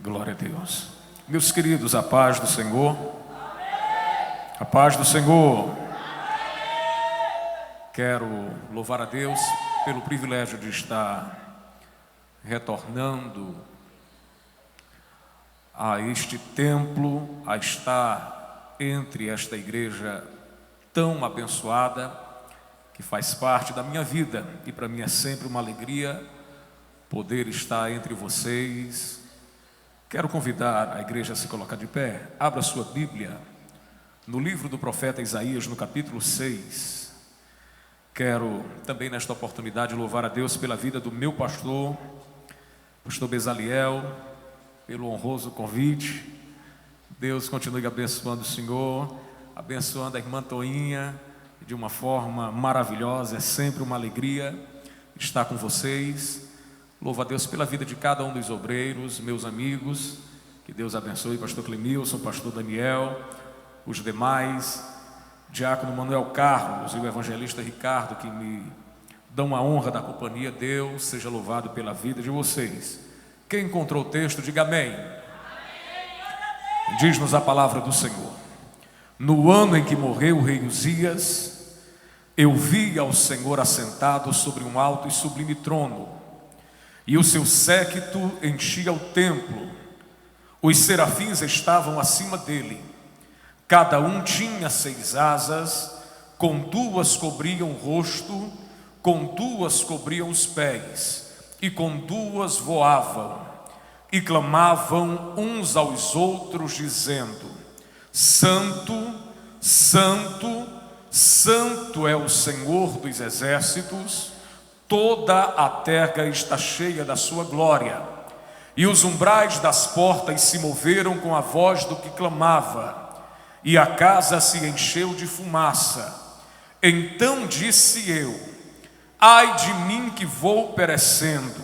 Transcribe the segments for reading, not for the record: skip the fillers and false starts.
Glória a Deus. Meus queridos, a paz do Senhor. A paz do Senhor. Quero louvar a Deus pelo privilégio de estar retornando a este templo, a estar entre esta igreja tão abençoada, que faz parte da minha vida, e para mim é sempre uma alegria poder estar entre vocês. Quero convidar a igreja a se colocar de pé. Abra sua Bíblia no livro do profeta Isaías, no capítulo 6. Quero também nesta oportunidade louvar a Deus pela vida do meu pastor Bezaliel, pelo honroso convite. Deus continue abençoando o Senhor, abençoando a irmã Toinha de uma forma maravilhosa. É sempre uma alegria estar com vocês. Louvo a Deus pela vida de cada um dos obreiros, meus amigos. Que Deus abençoe pastor Clemilson, pastor Daniel, os demais, diácono Manuel Carlos e o evangelista Ricardo, que me dão a honra da companhia. Deus seja louvado pela vida de vocês. Quem encontrou o texto, diga amém. Diz-nos a palavra do Senhor: no ano em que morreu o rei Uzias, eu vi ao Senhor assentado sobre um alto e sublime trono, e o seu séquito enchia o templo. Os serafins estavam acima dele. Cada um tinha 6 asas, com 2 cobriam o rosto, com 2 cobriam os pés, e com 2 voavam, e clamavam uns aos outros, dizendo: Santo, Santo, Santo é o Senhor dos exércitos, toda a terra está cheia da sua glória. E os umbrais das portas se moveram com a voz do que clamava, e a casa se encheu de fumaça. Então disse eu: ai de mim que vou perecendo,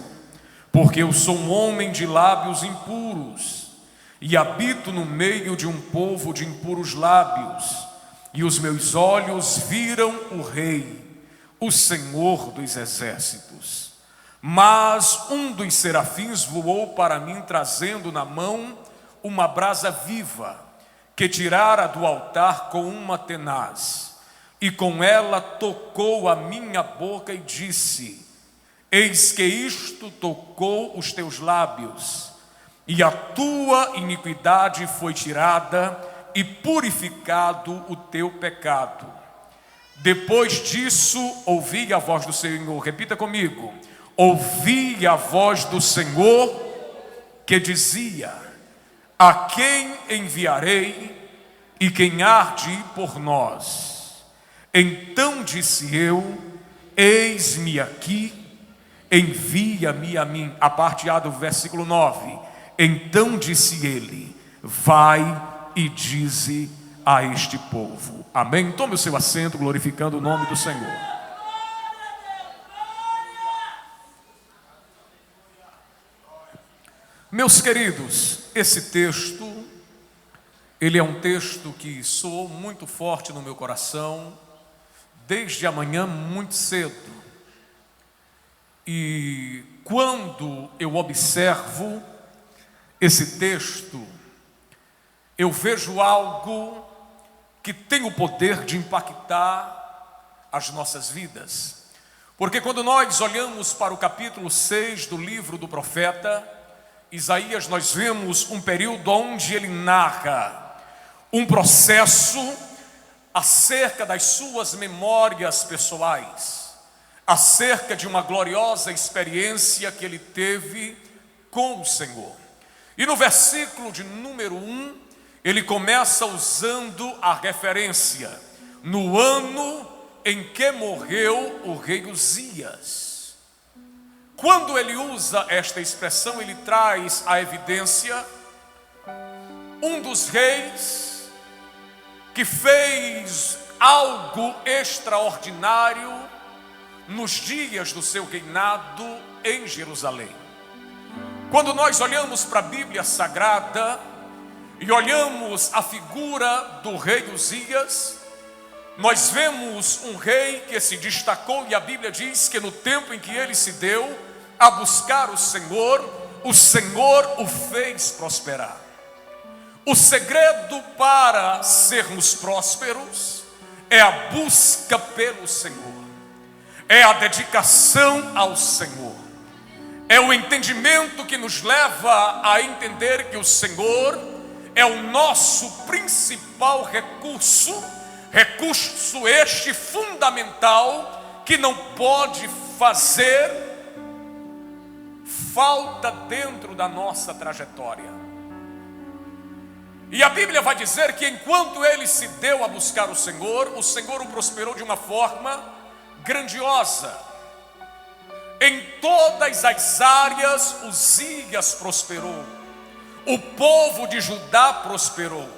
porque eu sou um homem de lábios impuros, e habito no meio de um povo de impuros lábios, e os meus olhos viram o Rei, o Senhor dos exércitos. Mas um dos serafins voou para mim, trazendo na mão uma brasa viva, que tirara do altar com uma tenaz, e com ela tocou a minha boca e disse: eis que isto tocou os teus lábios, e a tua iniquidade foi tirada, e purificado o teu pecado. Depois disso, ouvi a voz do Senhor. Repita comigo: ouvi a voz do Senhor que dizia: a quem enviarei, e quem há de ir por nós? Então disse eu: eis-me aqui, envia-me a mim. A parte A do versículo 9. Então disse ele: vai e dize a este povo. Amém? Tome o seu assento, glorificando o nome do Senhor. Meus queridos, esse texto, ele é um texto que soou muito forte no meu coração desde amanhã muito cedo. E quando eu observo esse texto, eu vejo algo que tem o poder de impactar as nossas vidas. Porque quando nós olhamos para o capítulo 6 do livro do profeta Isaías, nós vemos um período onde ele narra um processo acerca das suas memórias pessoais, acerca de uma gloriosa experiência que ele teve com o Senhor. E no versículo de número 1, ele começa usando a referência: no ano em que morreu o rei Uzias. Quando ele usa esta expressão, ele traz à evidência um dos reis que fez algo extraordinário nos dias do seu reinado em Jerusalém. Quando nós olhamos para a Bíblia Sagrada e olhamos a figura do rei Uzias, nós vemos um rei que se destacou, e a Bíblia diz que no tempo em que ele se deu a buscar o Senhor, o Senhor o fez prosperar. O segredo para sermos prósperos é a busca pelo Senhor, é a dedicação ao Senhor, é o entendimento que nos leva a entender que o Senhor é o nosso principal recurso este fundamental que não pode fazer falta dentro da nossa trajetória. E a Bíblia vai dizer que enquanto ele se deu a buscar o Senhor o prosperou de uma forma grandiosa. Em todas as áreas Uzias prosperou, o povo de Judá prosperou.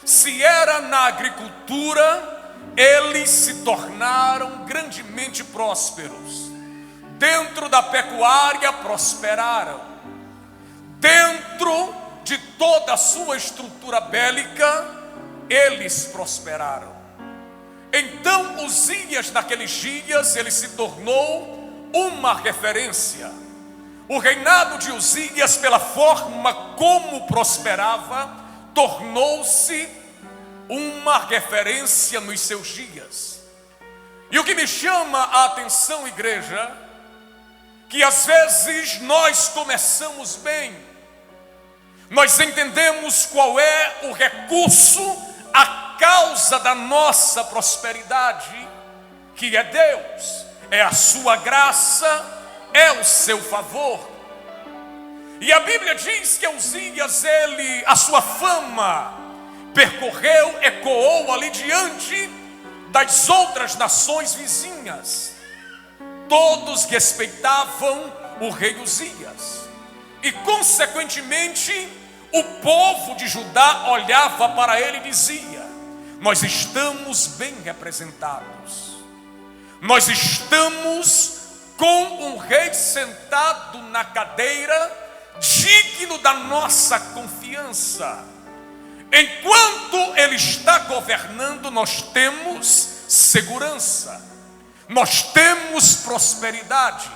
Se era na agricultura, eles se tornaram grandemente prósperos. Dentro da pecuária prosperaram. Dentro de toda a sua estrutura bélica, eles prosperaram. Então Uzias, naqueles dias, ele se tornou uma referência. O reinado de Uzias, pela forma como prosperava, tornou-se uma referência nos seus dias. E o que me chama a atenção, igreja, que às vezes nós começamos bem, nós entendemos qual é o recurso, a causa da nossa prosperidade, que é Deus, é a sua graça, é o seu favor. E a Bíblia diz que Uzias, a sua fama percorreu, ecoou ali diante das outras nações vizinhas. Todos respeitavam o rei Uzias. E consequentemente, o povo de Judá olhava para ele e dizia: nós estamos bem representados. Nós estamos com um rei sentado na cadeira, digno da nossa confiança. Enquanto ele está governando, nós temos segurança, nós temos prosperidade.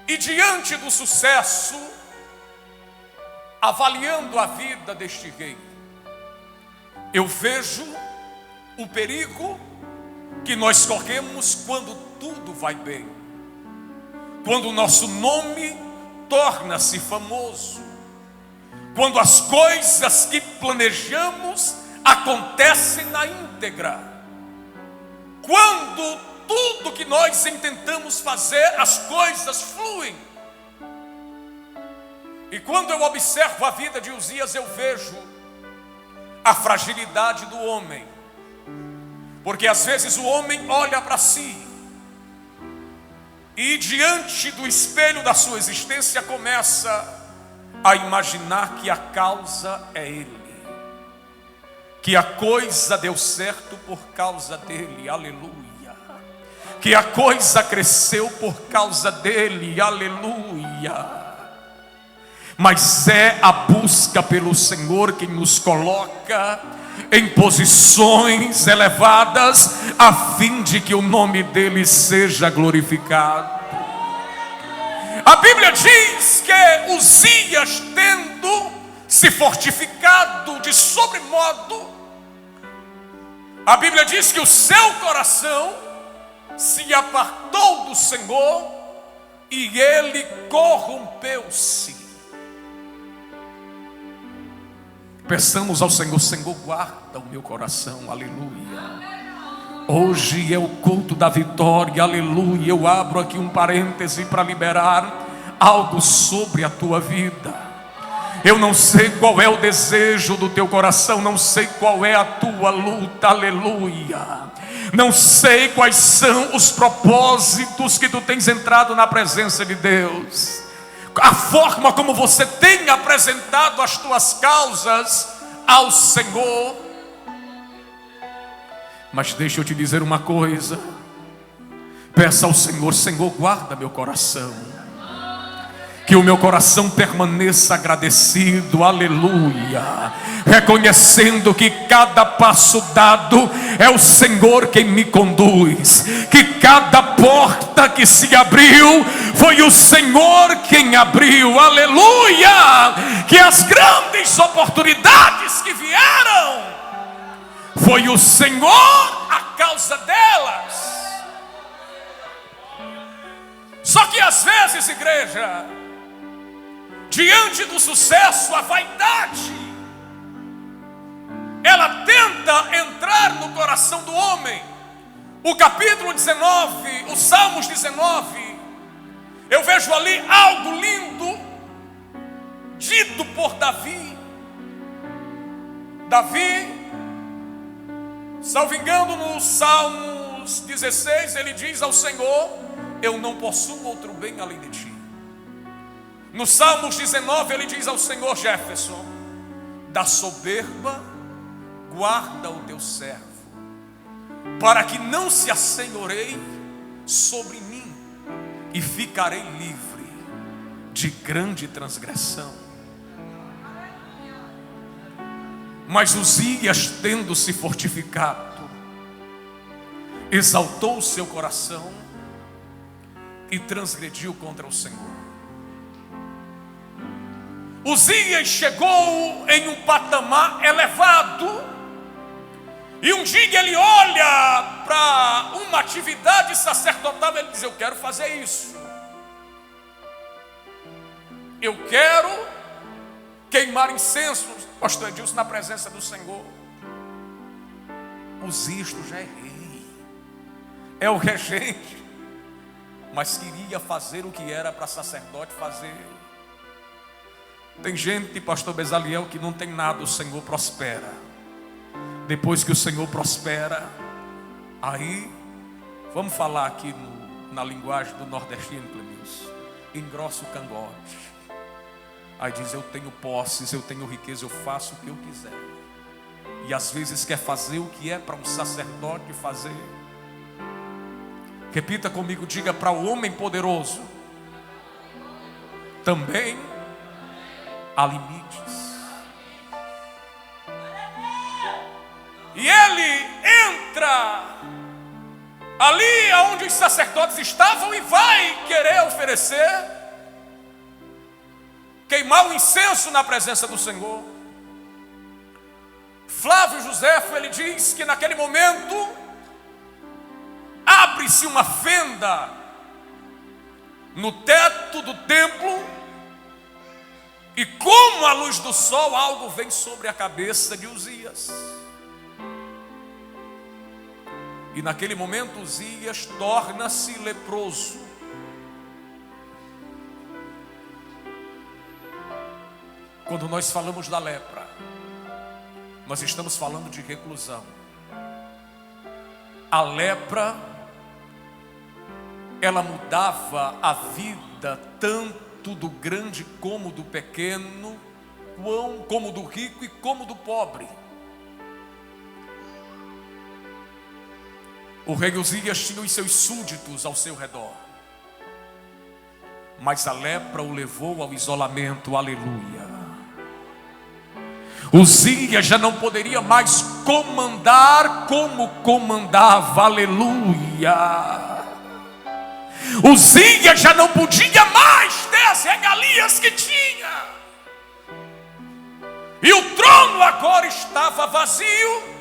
E diante do sucesso, avaliando a vida deste rei, eu vejo o perigo que nós corremos quando tudo vai bem, quando o nosso nome torna-se famoso, quando as coisas que planejamos acontecem na íntegra, quando tudo que nós intentamos fazer, as coisas fluem. E quando eu observo a vida de Uzias, eu vejo a fragilidade do homem, porque às vezes o homem olha para si e diante do espelho da sua existência começa a imaginar que a causa é ele, que a coisa deu certo por causa dele, aleluia, que a coisa cresceu por causa dele, aleluia. Mas é a busca pelo Senhor que nos coloca em posições elevadas, a fim de que o nome dele seja glorificado. A Bíblia diz que Uzias, tendo se fortificado de sobremodo, a Bíblia diz que o seu coração se apartou do Senhor e ele corrompeu-se. Peçamos ao Senhor: Senhor, guarda o meu coração, aleluia. Hoje é o culto da vitória, aleluia. Eu abro aqui um parêntese para liberar algo sobre a tua vida. Eu não sei qual é o desejo do teu coração, não sei qual é a tua luta, aleluia. Não sei quais são os propósitos que tu tens entrado na presença de Deus, a forma como você tem apresentado as tuas causas ao Senhor. Mas deixa eu te dizer uma coisa: peça ao Senhor: Senhor, guarda meu coração, que o meu coração permaneça agradecido, aleluia, reconhecendo que cada passo dado é o Senhor quem me conduz, que cada porta que se abriu, foi o Senhor quem abriu, aleluia. Que as grandes oportunidades que vieram, foi o Senhor a causa delas. Só que às vezes, igreja, diante do sucesso, a vaidade, ela tenta entrar no coração do homem. O capítulo 19, o Salmos 19, eu vejo ali algo lindo, dito por Davi. Davi, salvo engano, no Salmos 16, ele diz ao Senhor: eu não possuo outro bem além de ti. No Salmos 19, ele diz ao Senhor: Jefferson, da soberba guarda o teu servo, para que não se assenhoreie sobre mim, e ficarei livre de grande transgressão. Mas Uzias, tendo se fortificado, exaltou o seu coração e transgrediu contra o Senhor. Uzias chegou em um patamar elevado, e um dia ele olha para uma atividade sacerdotal, ele diz: eu quero fazer isso, eu quero queimar incenso, pastor Edilson, na presença do Senhor. Uzias já é rei, é o regente, mas queria fazer o que era para sacerdote fazer. Tem gente, pastor Bezaliel, que não tem nada, o Senhor prospera. Depois que o Senhor prospera, aí, vamos falar aqui na linguagem do nordestino, Clemilson, engrossa o cangote. Aí diz: eu tenho posses, eu tenho riqueza, eu faço o que eu quiser. E às vezes quer fazer o que é para um sacerdote fazer. Repita comigo, diga: para o homem poderoso também há limites. E ele entra ali onde os sacerdotes estavam e vai querer oferecer, queimar o incenso na presença do Senhor. Flávio Joséfo, ele diz que naquele momento abre-se uma fenda no teto do templo, e como a luz do sol, algo vem sobre a cabeça de Uzias. E naquele momento Uzias torna-se leproso. Quando nós falamos da lepra, nós estamos falando de reclusão. A lepra, ela mudava a vida tanto do grande como do pequeno, como do rico e como do pobre. O rei Uzias tinha os seus súditos ao seu redor, mas a lepra o levou ao isolamento, aleluia. Uzias já não poderia mais comandar como comandava, aleluia. Uzias já não podia mais ter as regalias que tinha, e o trono agora estava vazio.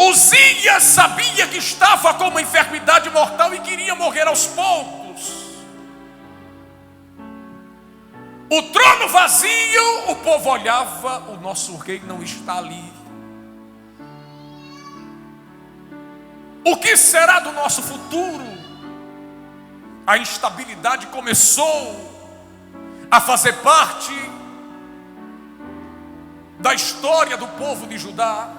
Uzias sabia que estava com uma enfermidade mortal e queria morrer aos poucos. O trono vazio, o povo olhava: o nosso rei não está ali. O que será do nosso futuro? A instabilidade começou a fazer parte da história do povo de Judá.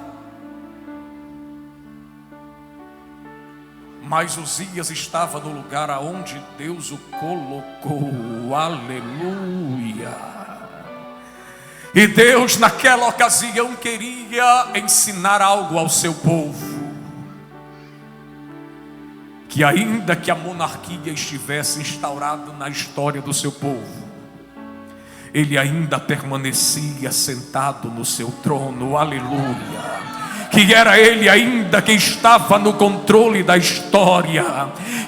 Mas Uzias estava no lugar aonde Deus o colocou, aleluia. E Deus naquela ocasião queria ensinar algo ao seu povo, que ainda que a monarquia estivesse instaurada na história do seu povo, ele ainda permanecia sentado no seu trono, aleluia. que era Ele ainda quem estava no controle da história,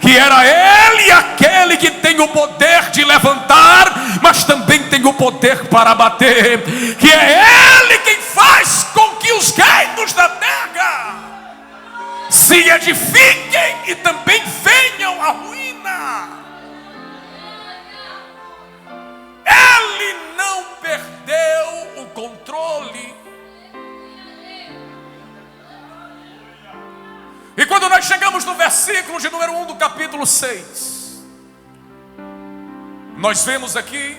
que era Ele aquele que tem o poder de levantar, mas também tem o poder para abater, que é Ele quem faz com que os reinos da terra se edifiquem e também venham à ruína. Ele não perdeu o controle. E quando nós chegamos no versículo de número 1 do capítulo 6, nós vemos aqui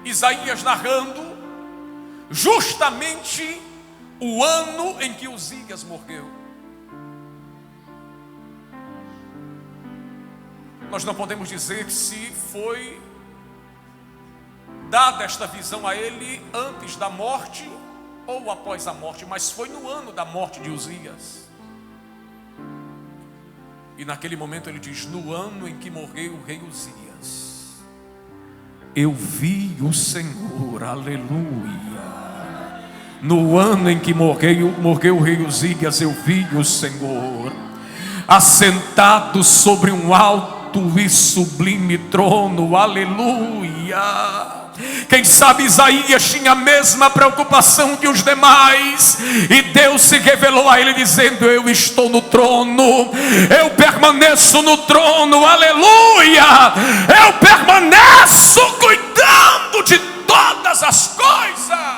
Isaías narrando justamente o ano em que Uzias morreu. Nós não podemos dizer se foi dada esta visão a ele antes da morte ou após a morte, mas foi no ano da morte de Uzias. E naquele momento ele diz: no ano em que morreu o rei Uzias, eu vi o Senhor, aleluia. No ano em que morreu o rei Uzias, eu vi o Senhor assentado sobre um alto e sublime trono, aleluia. Quem sabe Isaías tinha a mesma preocupação que os demais, e Deus se revelou a ele dizendo: eu estou no trono, eu permaneço no trono, aleluia. Eu permaneço cuidando de todas as coisas.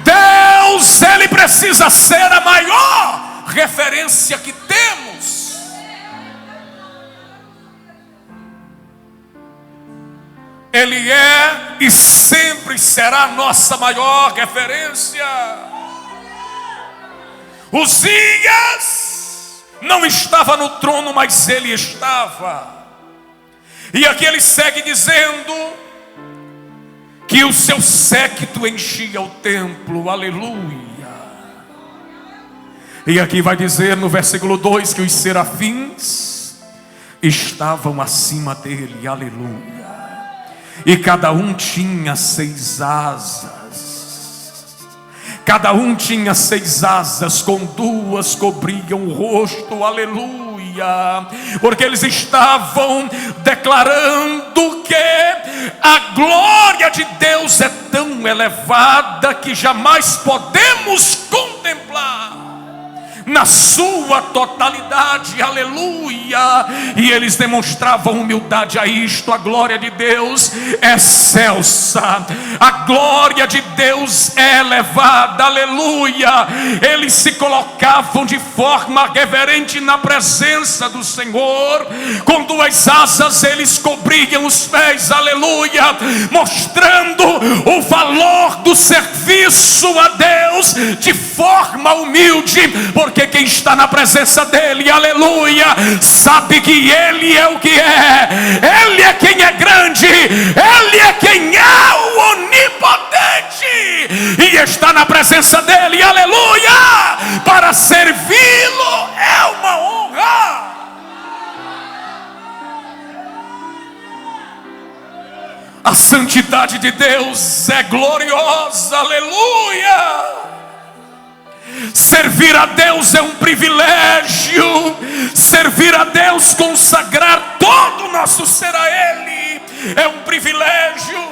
Deus, Ele precisa ser a maior referência que temos. Ele é e sempre será a nossa maior referência. Uzias não estava no trono, mas ele estava. E aqui ele segue dizendo que o seu séquito enchia o templo, aleluia. E aqui vai dizer no versículo 2 que os serafins estavam acima dele, aleluia. E cada um tinha 6 asas. Cada um tinha 6 asas, com 2 cobriam o rosto, aleluia. Porque eles estavam declarando que a glória de Deus é tão elevada que jamais podemos contemplar na sua totalidade, aleluia. E eles demonstravam humildade a isto. A glória de Deus é excelsa, a glória de Deus é elevada, aleluia. Eles se colocavam de forma reverente na presença do Senhor. Com 2 asas eles cobriam os pés, aleluia, mostrando o valor do serviço a Deus de forma humilde, porque quem está na presença dele, aleluia, sabe que ele é o que é. Ele é quem é grande, ele é quem é o onipotente, e está na presença dele, aleluia, para servi-lo é uma honra. A santidade de Deus é gloriosa, aleluia. Servir a Deus é um privilégio. Servir a Deus, consagrar todo o nosso ser a Ele, é um privilégio.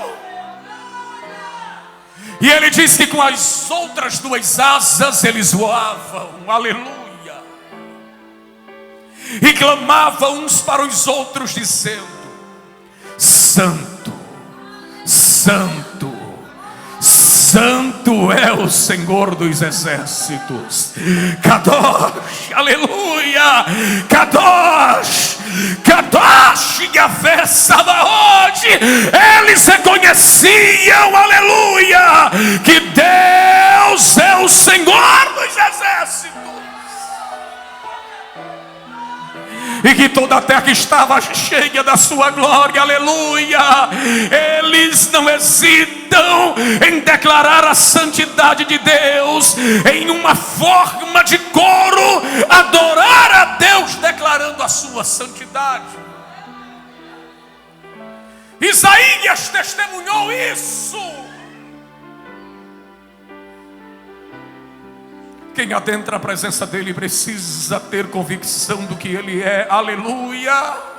E Ele diz que com as outras 2 asas eles voavam, aleluia, e clamavam uns para os outros dizendo: Santo, Santo, Santo é o Senhor dos exércitos. Kadosh, aleluia, Kadosh, Kadosh Yahvé Sabaoth. Eles reconheciam, aleluia, que Deus é o Senhor dos exércitos, e que toda a terra estava cheia da sua glória, aleluia. Eles não hesitam em declarar a santidade de Deus, em uma forma de coro, adorar a Deus declarando a sua santidade. Isaías testemunhou isso. Quem adentra a presença dele precisa ter convicção do que ele é. Aleluia.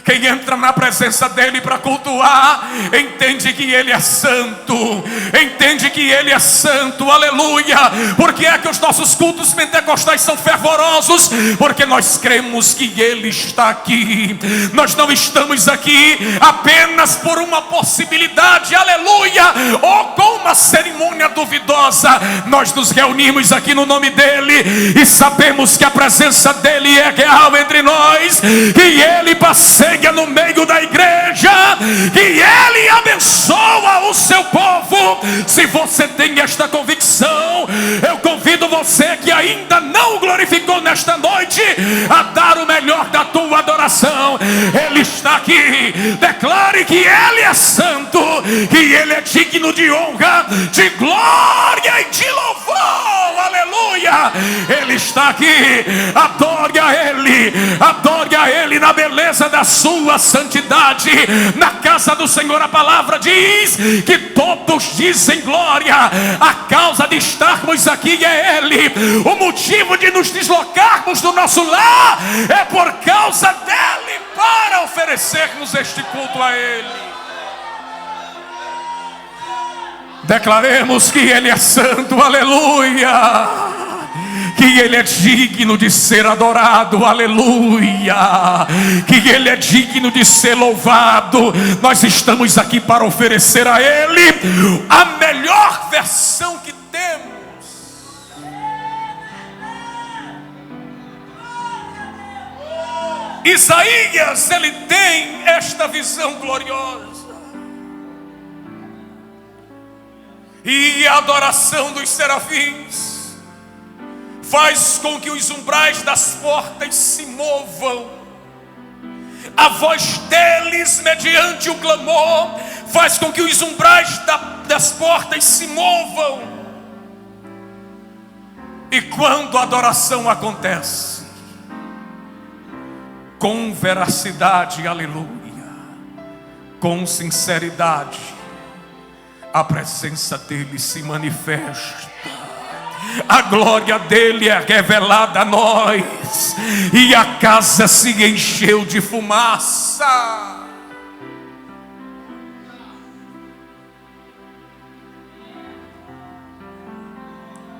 Quem entra na presença dele para cultuar, entende que ele é santo, entende que ele é santo, aleluia. Porque é que os nossos cultos pentecostais são fervorosos? Porque nós cremos que ele está aqui. Nós não estamos aqui apenas por uma possibilidade, aleluia, ou com uma cerimônia duvidosa. Nós nos reunimos aqui no nome dele e sabemos que a presença dele é real entre nós, que ele passeia no meio da igreja, que ele abençoa o seu povo. Se você tem esta convicção, eu convido você que ainda não o glorificou nesta noite a dar o melhor da tua adoração. Ele está aqui. Declare que ele é santo, que ele é digno de honra, de glória e de louvor. Aleluia. Ele está aqui. Adore a ele na beleza da sua santidade. Na casa do Senhor a palavra diz que todos dizem glória. A causa de estarmos aqui é ele. O motivo de nos deslocarmos do nosso lar é por causa dele, para oferecermos este culto a ele. Declaremos que ele é santo, aleluia, que ele é digno de ser adorado, aleluia, que ele é digno de ser louvado. Nós estamos aqui para oferecer a ele a melhor versão que temos. Isaías, ele tem esta visão gloriosa. E a adoração dos serafins faz com que os umbrais das portas se movam. A voz deles, mediante o clamor, faz com que os umbrais das portas se movam. E quando a adoração acontece com veracidade, aleluia, com sinceridade, a presença dele se manifesta. A glória dele é revelada a nós, e a casa se encheu de fumaça.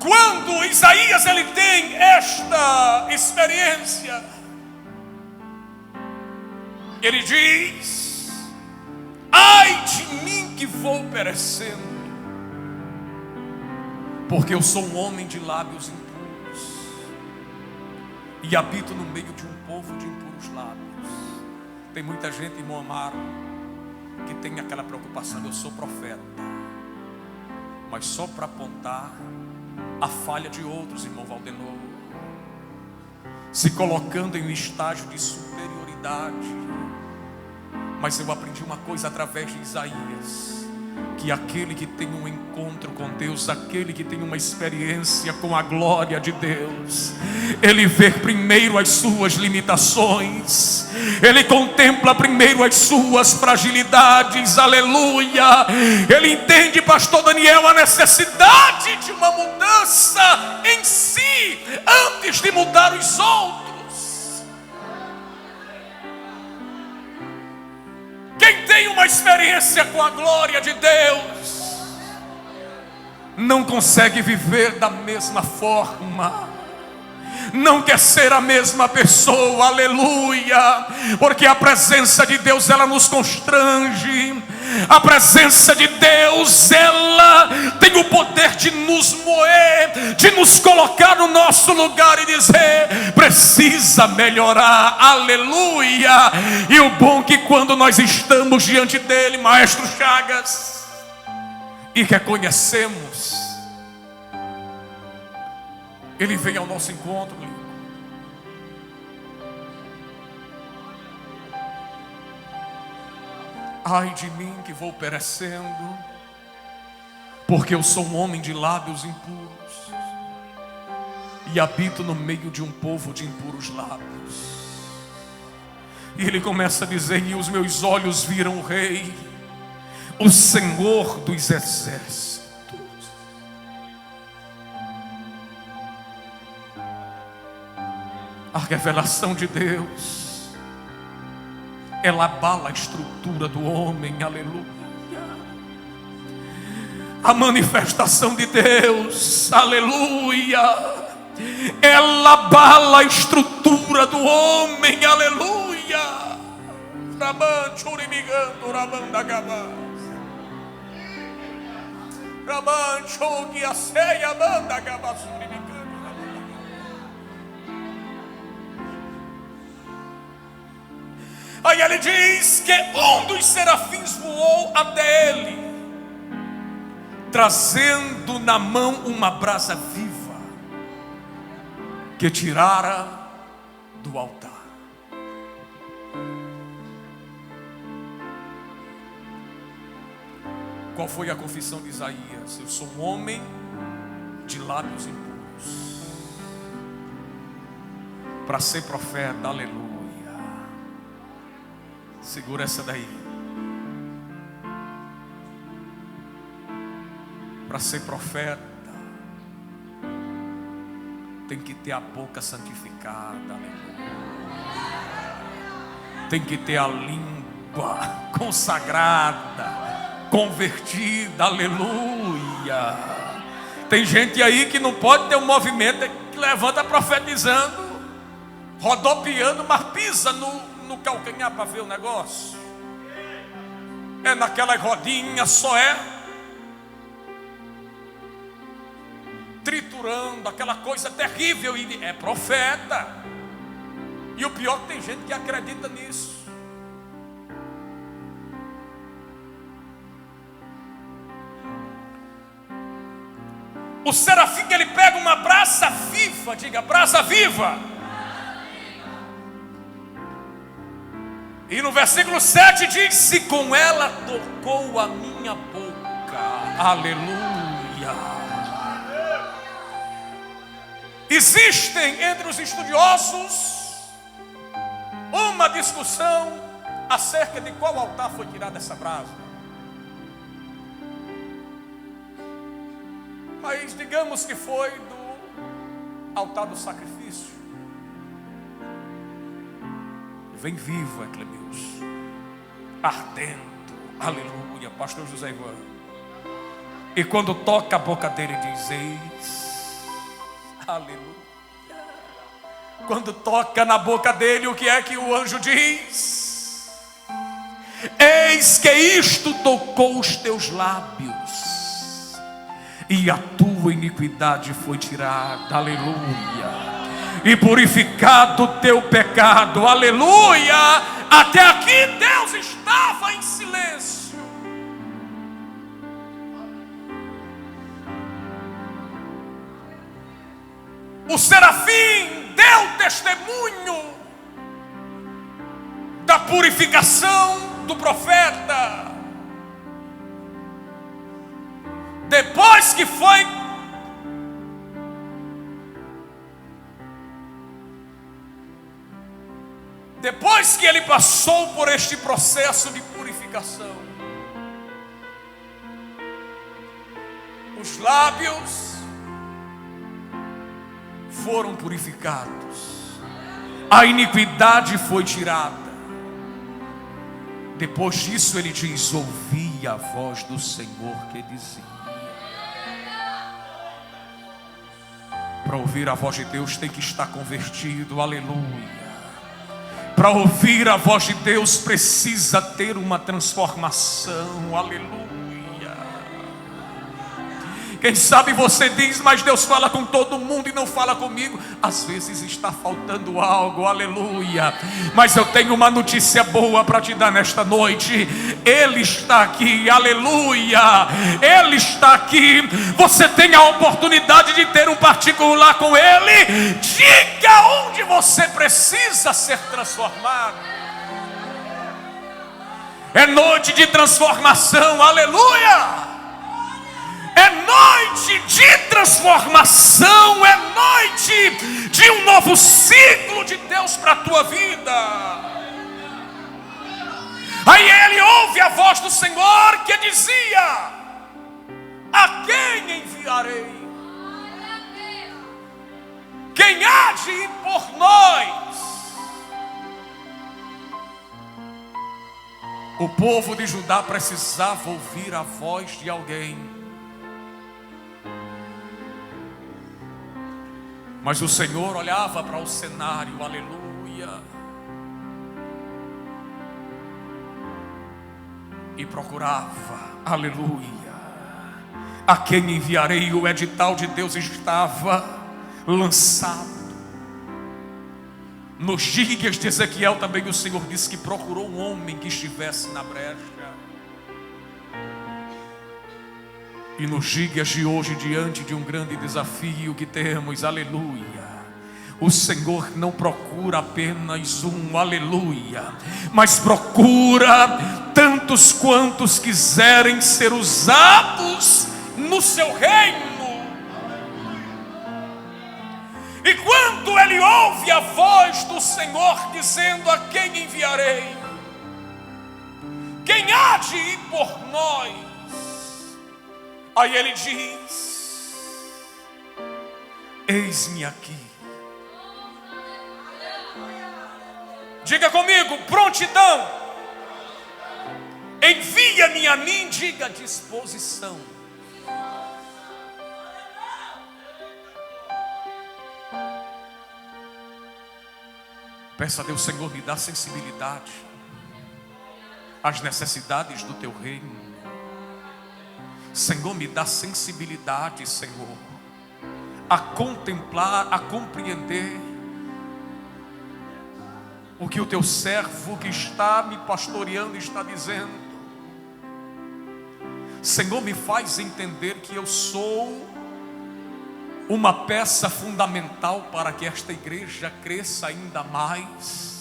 Quando Isaías ele tem esta experiência, ele diz: ai de mim que vou perecendo, porque eu sou um homem de lábios impuros e habito no meio de um povo de impuros lábios. Tem muita gente, irmão amado, que tem aquela preocupação: eu sou profeta, mas só para apontar a falha de outros, irmão Valdenor, se colocando em um estágio de superioridade. Mas eu aprendi uma coisa através de Isaías, que aquele que tem um encontro com Deus, aquele que tem uma experiência com a glória de Deus, ele vê primeiro as suas limitações, ele contempla primeiro as suas fragilidades, aleluia. Ele entende, pastor Daniel, a necessidade de uma mudança em si, antes de mudar os outros. Quem tem uma experiência com a glória de Deus não consegue viver da mesma forma, não quer ser a mesma pessoa, aleluia, porque a presença de Deus ela nos constrange. A presença de Deus ela tem o poder de nos moer, de nos colocar no nosso lugar e dizer: precisa melhorar, aleluia. E o bom é que quando nós estamos diante dele, Maestro Chagas, e reconhecemos, ele vem ao nosso encontro. Ai de mim que vou perecendo, porque eu sou um homem de lábios impuros e habito no meio de um povo de impuros lábios. E ele começa a dizer: e os meus olhos viram o Rei, o Senhor dos exércitos. A revelação de Deus, ela abala a estrutura do homem, aleluia. A manifestação de Deus, aleluia, ela abala a estrutura do homem, aleluia. Raban churimigando, raban da gabá. Raban chogi a ceia, banda gabá churimigando. Aí ele diz que um dos serafins voou até ele, trazendo na mão uma brasa viva, que tirara do altar. Qual foi a confissão de Isaías? Eu sou um homem de lábios impuros, para ser profeta, aleluia. Segura essa daí. Para ser profeta, tem que ter a boca santificada, aleluia. Tem que ter a língua consagrada, convertida, aleluia. Tem gente aí que não pode ter um movimento que levanta profetizando, rodopiando, mas pisa no calcanhar para ver o negócio. É naquela rodinha, só é triturando, aquela coisa terrível, e é profeta. E o pior é que tem gente que acredita nisso. O serafim, ele pega uma brasa viva, diga brasa viva. E no versículo 7 diz: se com ela tocou a minha boca, aleluia. Existem entre os estudiosos uma discussão acerca de qual altar foi tirada essa brasa. Mas digamos que foi do altar do sacrifício. Vem vivo, é Clemeus, ardendo, aleluia, pastor José Ivan. E quando toca a boca dele diz: eis, aleluia. Quando toca na boca dele, o que é que o anjo diz? Eis que isto tocou os teus lábios, e a tua iniquidade foi tirada, aleluia, e purificado o teu pecado, aleluia. Até aqui Deus estava em silêncio. O serafim deu testemunho da purificação do profeta. Depois que ele passou por este processo de purificação, os lábios foram purificados, a iniquidade foi tirada. Depois disso ele diz: ouvi a voz do Senhor que dizia. Para ouvir a voz de Deus tem que estar convertido, aleluia. Para ouvir a voz de Deus precisa ter uma transformação, aleluia. Quem sabe você diz: mas Deus fala com todo mundo e não fala comigo. Às vezes está faltando algo, aleluia. Mas eu tenho uma notícia boa para te dar nesta noite. Ele está aqui, aleluia. Ele está aqui. Você tem a oportunidade de ter um particular com Ele. Diga onde você precisa ser transformado. É noite de transformação, aleluia. É noite de transformação, é noite de um novo ciclo de Deus para a tua vida. Aí ele ouve a voz do Senhor que dizia: a quem enviarei? Quem há de ir por nós? O povo de Judá precisava ouvir a voz de alguém. Mas o Senhor olhava para o cenário, aleluia, e procurava, aleluia, a quem enviarei. O edital de Deus estava lançado. Nos dias de Ezequiel também o Senhor disse que procurou um homem que estivesse na brecha. E nos dias de hoje, diante de um grande desafio que temos, aleluia, o Senhor não procura apenas um, aleluia, mas procura tantos quantos quiserem ser usados no seu reino. E quando ele ouve a voz do Senhor dizendo: a quem enviarei? Quem há de ir por nós? Aí ele diz: eis-me aqui. Diga comigo: prontidão. Envia-me a mim, diga disposição. Peça a Deus: Senhor, me dá sensibilidade às necessidades do teu reino. Senhor, me dá sensibilidade, Senhor, a contemplar, a compreender o que o teu servo que está me pastoreando está dizendo. Senhor, me faz entender que eu sou uma peça fundamental para que esta igreja cresça ainda mais.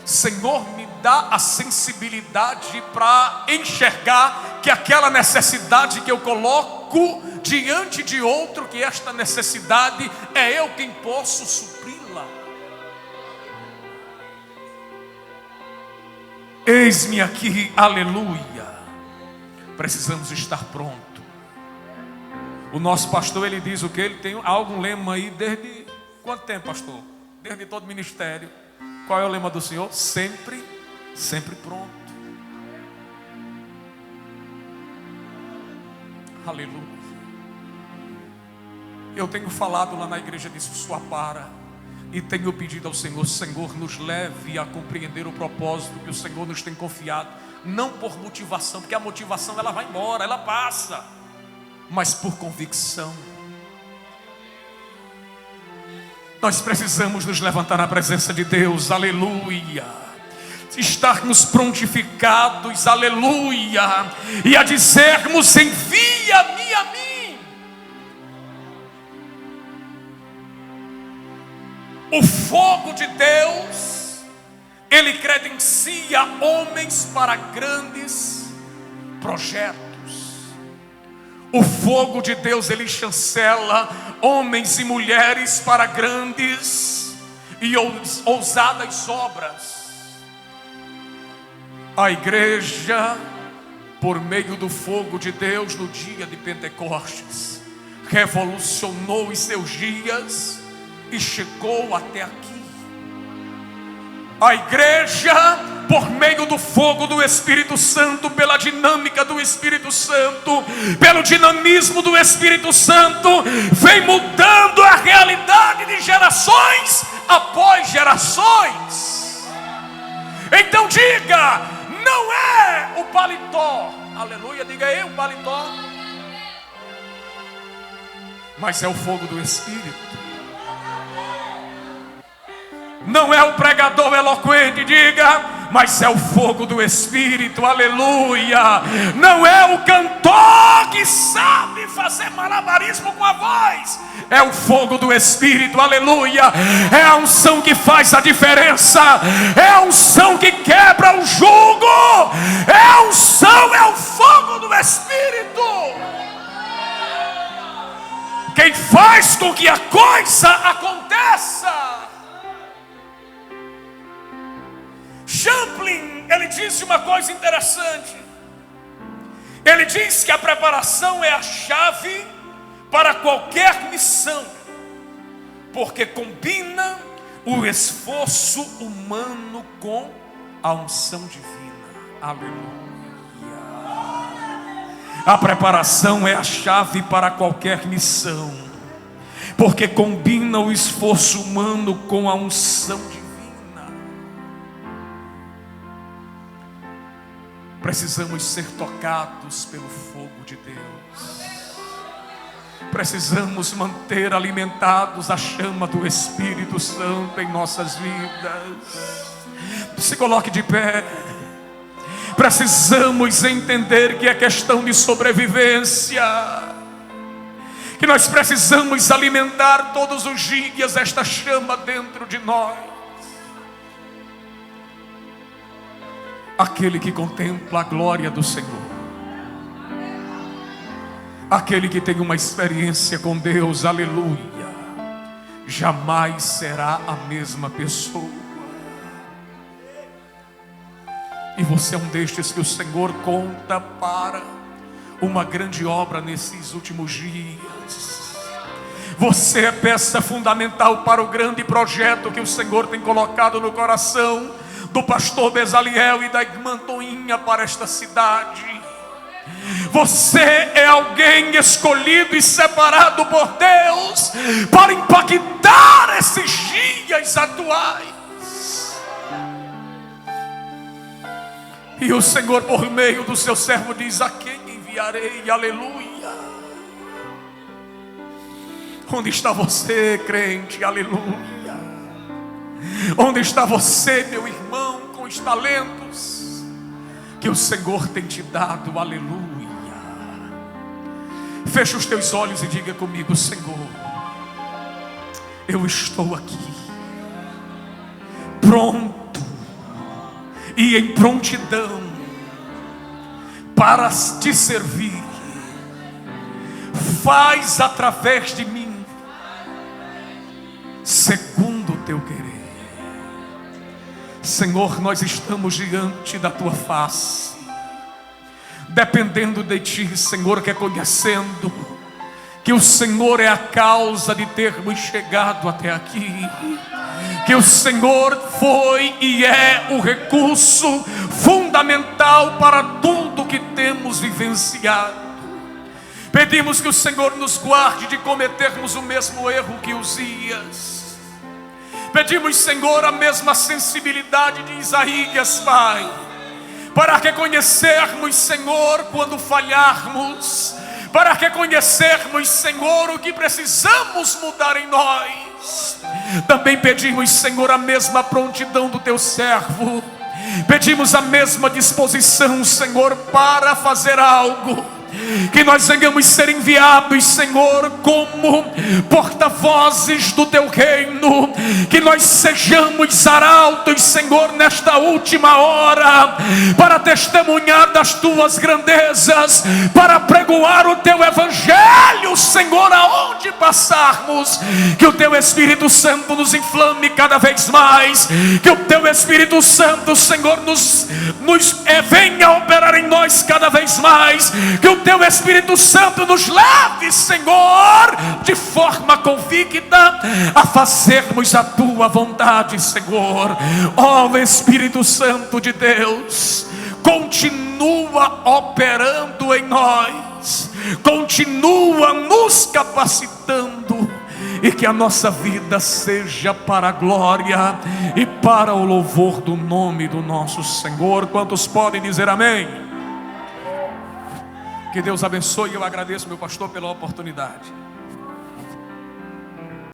Senhor, me dá a sensibilidade para enxergar que aquela necessidade que eu coloco diante de outro, que esta necessidade é eu quem posso supri-la. Eis-me aqui, aleluia. Precisamos estar prontos. O nosso pastor, ele diz o que? Ele tem algum lema aí desde quanto tempo, pastor? Desde todo o ministério. Qual é o lema do Senhor? Sempre, sempre pronto. Aleluia. Eu tenho falado lá na igreja de Sussuapara e tenho pedido ao Senhor: Senhor, nos leve a compreender o propósito que o Senhor nos tem confiado. Não por motivação, porque a motivação ela vai embora, ela passa, mas por convicção. Nós precisamos nos levantar na presença de Deus, aleluia, estarmos prontificados, aleluia, e a dizermos: envia-me a mim. O fogo de Deus, ele credencia homens para grandes projetos. O fogo de Deus, ele chancela homens e mulheres para grandes e ousadas obras. A igreja, por meio do fogo de Deus no dia de Pentecostes, revolucionou os seus dias e chegou até aqui. A igreja, por meio do fogo do Espírito Santo, pela dinâmica do Espírito Santo, pelo dinamismo do Espírito Santo, vem mudando a realidade de gerações após gerações. Então diga: não é o paletó, aleluia, diga aí o paletó, mas é o fogo do Espírito. Não é o pregador eloquente, diga, mas é o fogo do Espírito, aleluia. Não é o cantor que sabe fazer malabarismo com a voz, é o fogo do Espírito, aleluia. É a unção que faz a diferença, é a unção que quebra o jugo, é a unção, é o fogo do Espírito. Quem faz com que a coisa aconteça. Champlin, ele disse uma coisa interessante. Ele diz que a preparação é a chave para qualquer missão, porque combina o esforço humano com a unção divina. Aleluia. A preparação é a chave para qualquer missão, porque combina o esforço humano com a unção divina. Precisamos ser tocados pelo fogo de Deus. Precisamos manter alimentados a chama do Espírito Santo em nossas vidas. Se coloque de pé. Precisamos entender que é questão de sobrevivência, que nós precisamos alimentar todos os dias esta chama dentro de nós. Aquele que contempla a glória do Senhor, aquele que tem uma experiência com Deus, aleluia, jamais será a mesma pessoa. E você é um destes que o Senhor conta para uma grande obra nesses últimos dias. Você é peça fundamental para o grande projeto que o Senhor tem colocado no coração do pastor Bezaliel e da irmã Toinha para esta cidade. Você é alguém escolhido e separado por Deus para impactar esses dias atuais. E o Senhor, por meio do seu servo, diz: a quem enviarei? Aleluia. Onde está você, crente? Aleluia. Onde está você, meu irmão, com os talentos que o Senhor tem te dado? Aleluia. Feche os teus olhos e diga comigo: Senhor, eu estou aqui, pronto e em prontidão para te servir. Faz através de mim segundo o teu querer. Senhor, nós estamos diante da tua face, dependendo de ti, Senhor, reconhecendo que o Senhor é a causa de termos chegado até aqui, que o Senhor foi e é o recurso fundamental para tudo que temos vivenciado. Pedimos que o Senhor nos guarde de cometermos o mesmo erro que Uzias. Pedimos, Senhor, a mesma sensibilidade de Isaías, Pai, para reconhecermos, Senhor, quando falharmos, para reconhecermos, Senhor, o que precisamos mudar em nós. Também pedimos, Senhor, a mesma prontidão do teu servo. Pedimos a mesma disposição, Senhor, para fazer algo. Que nós venhamos ser enviados, Senhor, como porta-vozes do teu reino. Que nós sejamos arautos, Senhor, nesta última hora, para testemunhar das tuas grandezas, para pregoar o teu evangelho, Senhor, aonde passarmos. Que o teu Espírito Santo nos inflame cada vez mais. Que o teu Espírito Santo, Senhor, venha operar em nós cada vez mais. Que o teu Espírito Santo nos leve, Senhor, de forma convicta a fazermos a tua vontade, Senhor. Ó Espírito Santo de Deus, continua operando em nós, continua nos capacitando, e que a nossa vida seja para a glória e para o louvor do nome do nosso Senhor. Quantos podem dizer amém? Que Deus abençoe. Eu agradeço, meu pastor, pela oportunidade.